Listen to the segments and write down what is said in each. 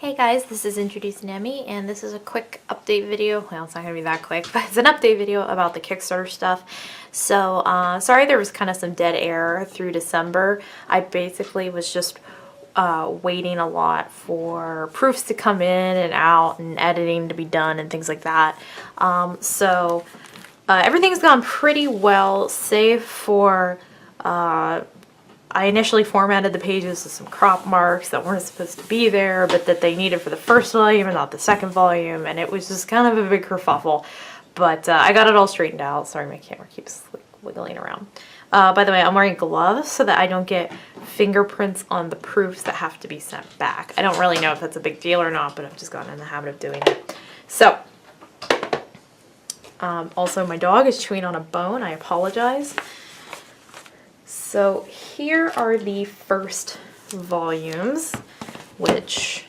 Hey guys, this is IntroducingEmy, and this is a quick update video. Well, it's not going to be that quick, but it's an update video about the Kickstarter stuff. So, sorry there was kind of some dead air through December. I basically was just waiting a lot for proofs to come in and out and editing to be done and things like that. Everything's gone pretty well, save for I initially formatted the pages with some crop marks that weren't supposed to be there, but that they needed for the first volume and not the second volume, and it was just kind of a big kerfuffle. But I got it all straightened out. Sorry, my camera keeps wiggling around. By the way, I'm wearing gloves so that I don't get fingerprints on the proofs that have to be sent back. I don't really know if that's a big deal or not, but I've just gotten in the habit of doing it. So, also my dog is chewing on a bone. I apologize. So here are the first volumes, which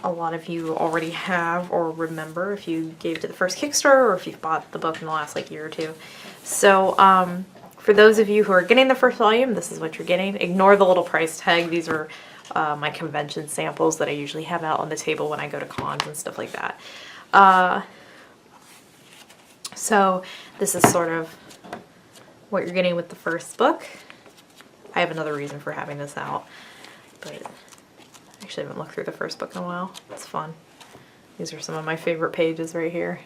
a lot of you already have or remember if you gave to the first Kickstarter or if you've bought the book in the last year or two. So for those of you who are getting the first volume, this is what you're getting. Ignore the little price tag. These are my convention samples that I usually have out on the table when I go to cons and stuff like that. So this is sort of what you're getting with the first book. I have another reason for having this out, but I actually haven't looked through the first book in a while. It's fun. These are some of my favorite pages right here.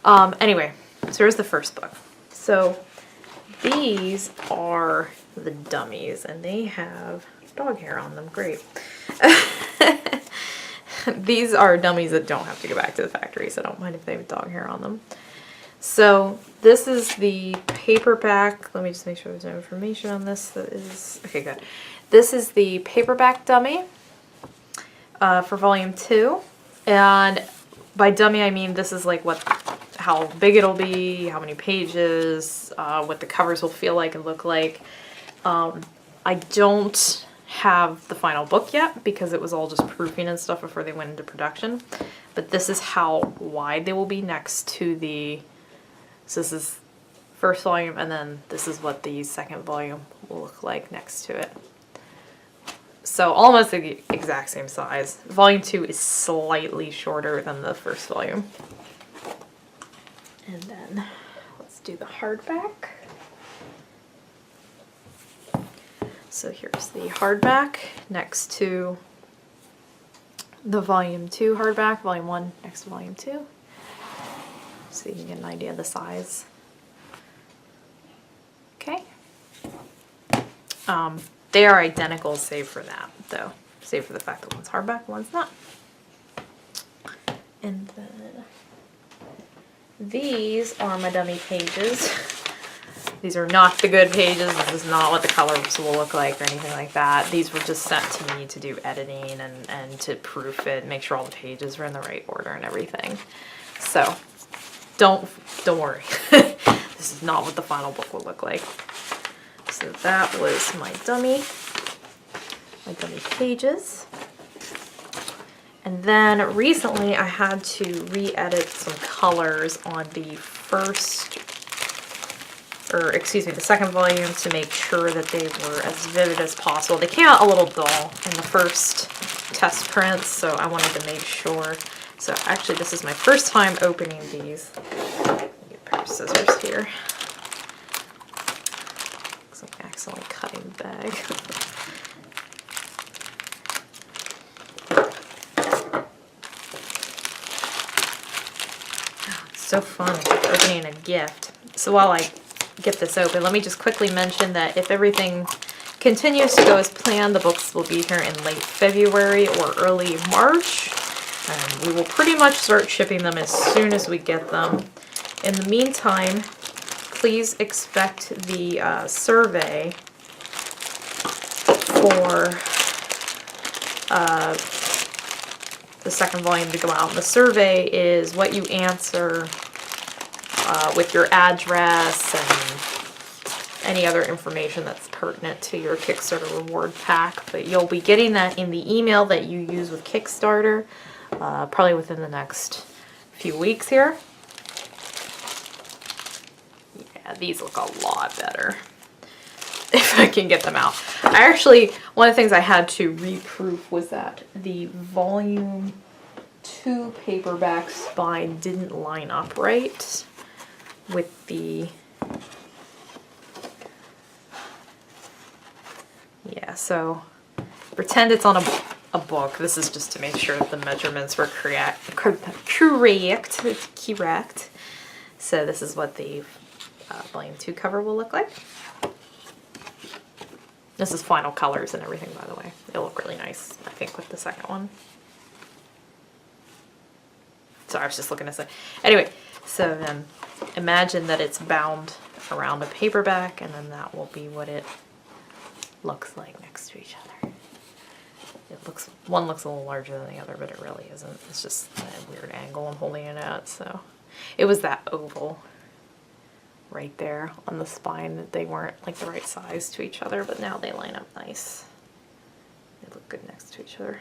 Anyway, so here's the first book. So these are the dummies, and they have dog hair on them. Great. These are dummies that don't have to go back to the factory, so I don't mind if they have dog hair on them. So this is the paperback. Let me just make sure there's no information on this. That is okay. Good. This is the paperback dummy for volume 2, and by dummy I mean this is like how big it'll be, how many pages, what the covers will feel like and look like. I don't have the final book yet because it was all just proofing and stuff before they went into production. But this is how wide they will be next to the. So this is first volume, and then this is what the second volume will look like next to it. So almost the exact same size. Volume 2 is slightly shorter than the first volume. And then let's do the hardback. So here's the hardback next to the volume 2 hardback, volume 1 next to volume 2. So you can get an idea of the size. Okay. They are identical save for that, though. Save for the fact that one's hardback, one's not. And then these are my dummy pages. These are not the good pages. This is not what the colors will look like or anything like that. These were just sent to me to do editing and to proof it, make sure all the pages are in the right order and everything. So don't worry. This is not what the final book will look like. So that was my dummy pages. And then recently I had to re-edit some colors on the the second volume to make sure that they were as vivid as possible. They came out a little dull in the first test prints, so I wanted to make sure. So actually this is my first time opening these. Let me get a pair of scissors here. Looks like I'm accidentally cutting the bag. It's so fun opening a gift. So while I get this open, let me just quickly mention that if everything continues to go as planned, the books will be here in late February or early March. And we will pretty much start shipping them as soon as we get them. In the meantime, please expect the survey for the second volume to go out. And the survey is what you answer with your address and any other information that's pertinent to your Kickstarter reward pack. But you'll be getting that in the email that you use with Kickstarter. Probably within the next few weeks here. Yeah, these look a lot better. if I can get them out. I actually, one of the things I had to reproof was that the volume 2 paperback spine didn't line up right with the, yeah, so pretend it's on a book. This is just to make sure that the measurements were correct. So this is what the volume 2 cover will look like. This is final colors and everything, by the way. It'll look really nice, I think, with the second one. Sorry, I was just looking to say. Anyway, so then imagine that it's bound around a paperback, and then that will be what it looks like next to each other. One looks a little larger than the other, but it really isn't. It's just a weird angle I'm holding it at. So it was that oval right there on the spine that they weren't like the right size to each other, but now they line up nice. They look good next to each other.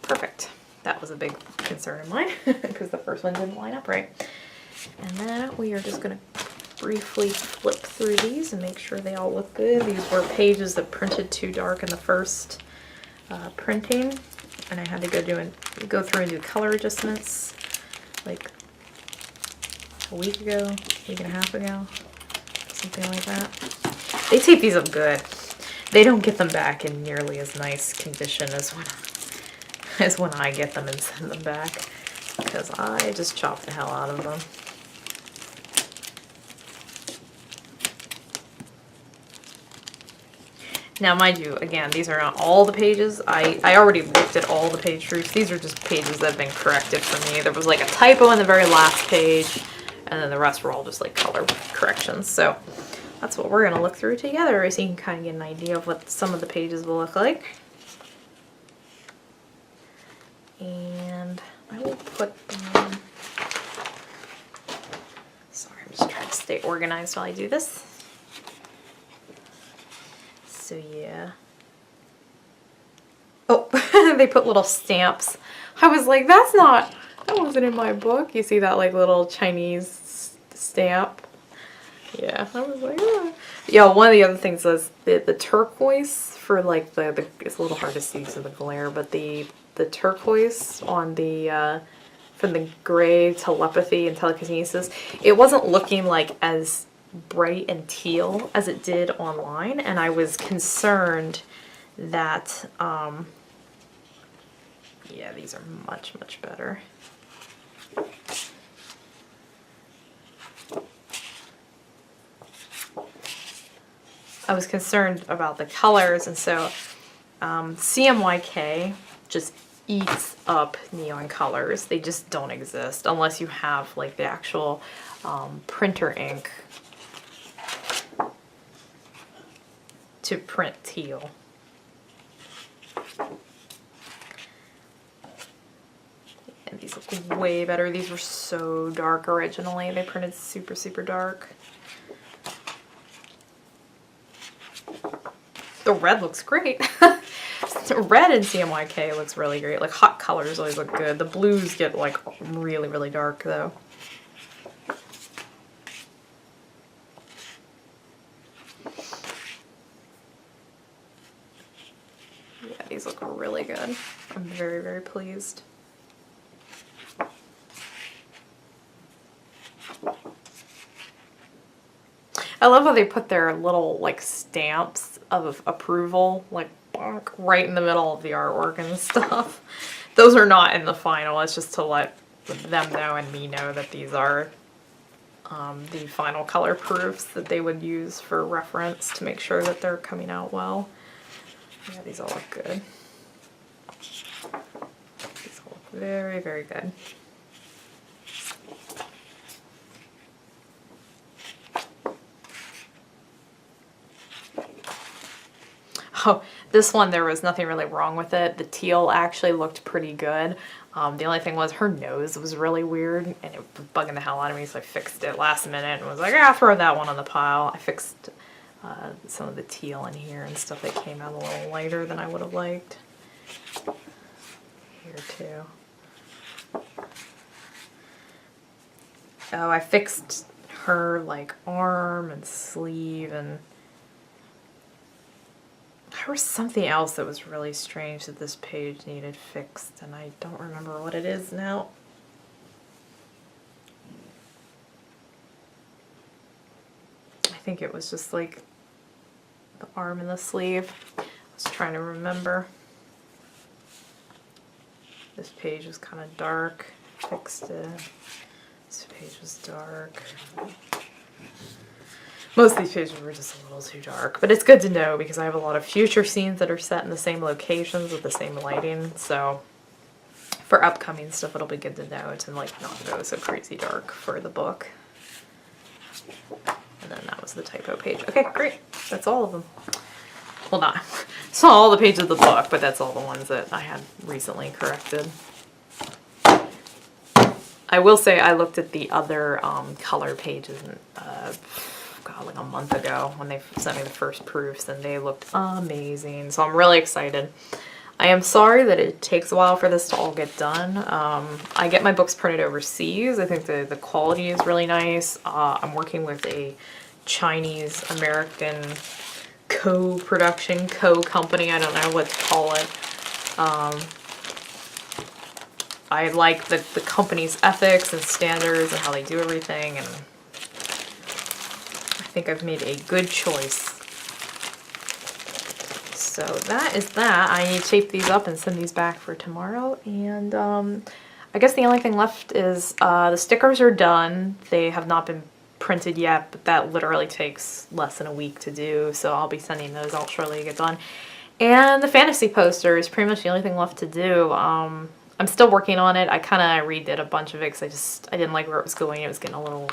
Perfect. That was a big concern of mine because the first one didn't line up right. And then we are just going to briefly flip through these and make sure they all look good. These were pages that printed too dark in the first printing, and I had to go through and do color adjustments like a week and a half ago, something like that. They tape these up good. They don't get them back in nearly as nice condition as when I get them and send them back, because I just chop the hell out of them. Now, mind you, again, these are not all the pages. I already looked at all the page proofs. These are just pages that have been corrected for me. There was like a typo in the very last page, and then the rest were all just like color corrections. So that's what we're going to look through together, so you can kind of get an idea of what some of the pages will look like. And I will put them... Sorry, I'm just trying to stay organized while I do this. So yeah. Oh, they put little stamps. I was like, that wasn't in my book. You see that like little Chinese stamp? Yeah, I was like, oh. Yeah, one of the other things was the turquoise for like it's a little hard to see because of the glare, but the turquoise on the from the gray telepathy and telekinesis, it wasn't looking like as bright and teal as it did online, and I was concerned that yeah, these are much better. I was concerned about the colors, and so CMYK just eats up neon colors. They just don't exist unless you have like the actual printer ink to print teal. And these look way better. These were so dark originally. They printed super dark. The red looks great. Red in CMYK looks really great. Like hot colors always look good. The blues get like really dark though. Yeah, these look really good. I'm very pleased. I love how they put their little like stamps of approval like right in the middle of the artwork and stuff. Those are not in the final. It's just to let them know and me know that these are the final color proofs that they would use for reference to make sure that they're coming out well. Yeah, these all look good. These all look very good. Oh, this one, there was nothing really wrong with it. The teal actually looked pretty good. The only thing was her nose was really weird, and it was bugging the hell out of me, so I fixed it last minute and was like, I'll throw that one on the pile. I fixed some of the teal in here and stuff that came out a little lighter than I would have liked. Here too. Oh, I fixed her like arm and sleeve and was something else that was really strange that this page needed fixed, and I don't remember what it is now. I think it was just like the arm and the sleeve. I was trying to remember. This page was kind of dark. Fixed it. This page was dark. Most of these pages were just a little too dark, but it's good to know because I have a lot of future scenes that are set in the same locations with the same lighting, so for upcoming stuff it'll be good to know to like not go so crazy dark for the book. And then that was the typo page. Okay, great. That's all of them. Well, it's not all the pages of the book, but that's all the ones that I had recently corrected. I will say I looked at the other color pages God, like a month ago when they sent me the first proofs, and they looked amazing. So I'm really excited. I am sorry that it takes a while for this to all get done. I get my books printed overseas. I think the quality is really nice. I'm working with a Chinese-American co-production, co-company. I don't know what to call it. I like the company's ethics and standards and how they do everything, and I think I've made a good choice. So that is that. I need to tape these up and send these back for tomorrow, and I guess the only thing left is the stickers are done. They have not been printed yet, but that literally takes less than a week to do, so I'll be sending those out shortly to get done. And the fantasy poster is pretty much the only thing left to do. I'm still working on it. I kind of redid a bunch of it because I didn't like where it was going. It was getting a little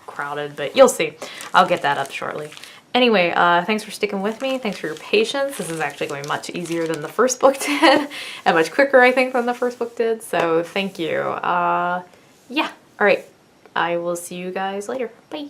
crowded, but you'll see. I'll get that up shortly. Anyway, thanks for sticking with me. Thanks for your patience. This is actually going much easier than the first book did, and much quicker, I think, than the first book did. So thank you. Yeah. All right. I will see you guys later. Bye.